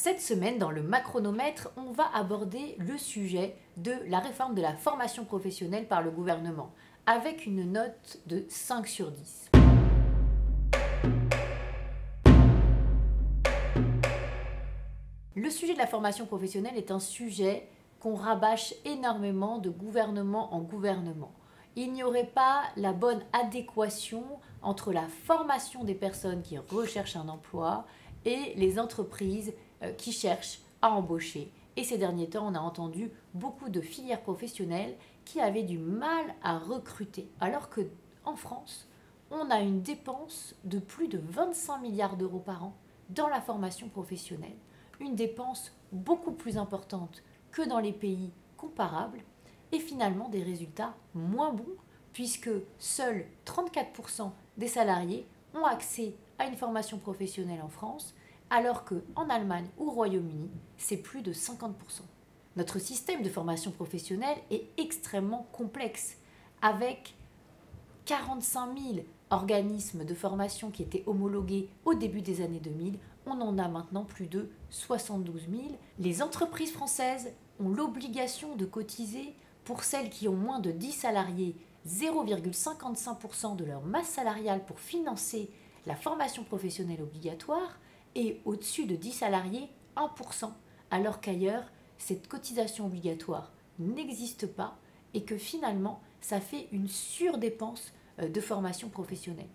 cette semaine, dans le Macronomètre, on va aborder le sujet de la réforme de la formation professionnelle par le gouvernement, avec une note de 5 sur 10. Le sujet de la formation professionnelle est un sujet qu'on rabâche énormément de gouvernement en gouvernement. Il n'y aurait pas la bonne adéquation entre la formation des personnes qui recherchent un emploi et les entreprises qui cherchent à embaucher. Et ces derniers temps, on a entendu beaucoup de filières professionnelles qui avaient du mal à recruter. Alors qu'en France, on a une dépense de plus de 25 milliards d'euros par an dans la formation professionnelle. Une dépense beaucoup plus importante que dans les pays comparables et finalement des résultats moins bons puisque seuls 34% des salariés ont accès à une formation professionnelle en France alors qu'en Allemagne ou au Royaume-Uni, c'est plus de 50%. Notre système de formation professionnelle est extrêmement complexe avec 45 000 organismes de formation qui étaient homologués au début des années 2000. On en a maintenant plus de 72 000. Les entreprises françaises ont l'obligation de cotiser pour celles qui ont moins de 10 salariés 0,55% de leur masse salariale pour financer la formation professionnelle obligatoire et au-dessus de 10 salariés 1%, alors qu'ailleurs cette cotisation obligatoire n'existe pas et que finalement ça fait une surdépense de formation professionnelle.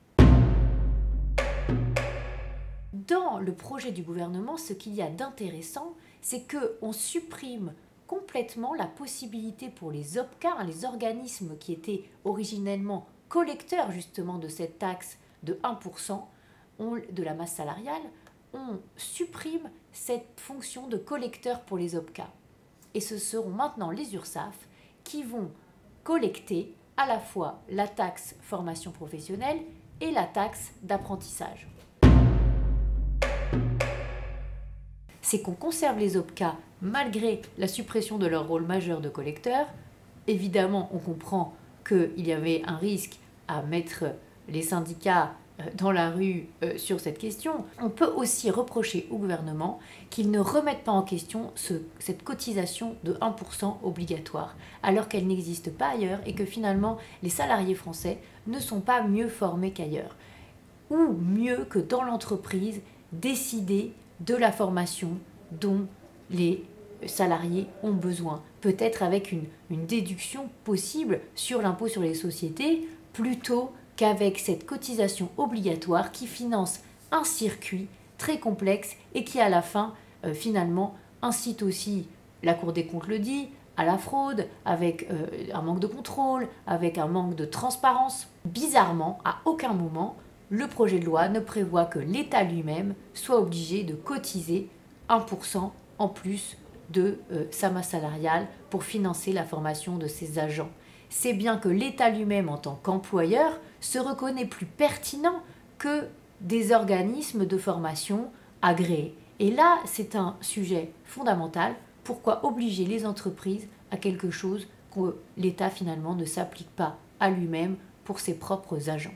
Dans le projet du gouvernement, ce qu'il y a d'intéressant, c'est qu'on supprime complètement la possibilité pour les OPCA, les organismes qui étaient originellement collecteurs justement de cette taxe de 1% de la masse salariale, on supprime cette fonction de collecteur pour les OPCA. Et ce seront maintenant les URSSAF qui vont collecter à la fois la taxe formation professionnelle et la taxe d'apprentissage. C'est qu'on conserve les OPCA malgré la suppression de leur rôle majeur de collecteur. Évidemment, on comprend qu'il y avait un risque à mettre les syndicats dans la rue sur cette question. On peut aussi reprocher au gouvernement qu'il ne remette pas en question cette cotisation de 1% obligatoire, alors qu'elle n'existe pas ailleurs et que finalement les salariés français ne sont pas mieux formés qu'ailleurs, ou mieux que dans l'entreprise décider de la formation dont les salariés ont besoin, peut-être avec une déduction possible sur l'impôt sur les sociétés, plutôt qu'avec cette cotisation obligatoire qui finance un circuit très complexe et qui à la fin, finalement, incite aussi, la Cour des comptes le dit, à la fraude, avec un manque de contrôle, avec un manque de transparence. Bizarrement, à aucun moment, le projet de loi ne prévoit que l'État lui-même soit obligé de cotiser 1% en plus de sa masse salariale pour financer la formation de ses agents. C'est bien que l'État lui-même, en tant qu'employeur, se reconnaît plus pertinent que des organismes de formation agréés. Et là, c'est un sujet fondamental. Pourquoi obliger les entreprises à quelque chose que l'État finalement ne s'applique pas à lui-même pour ses propres agents ?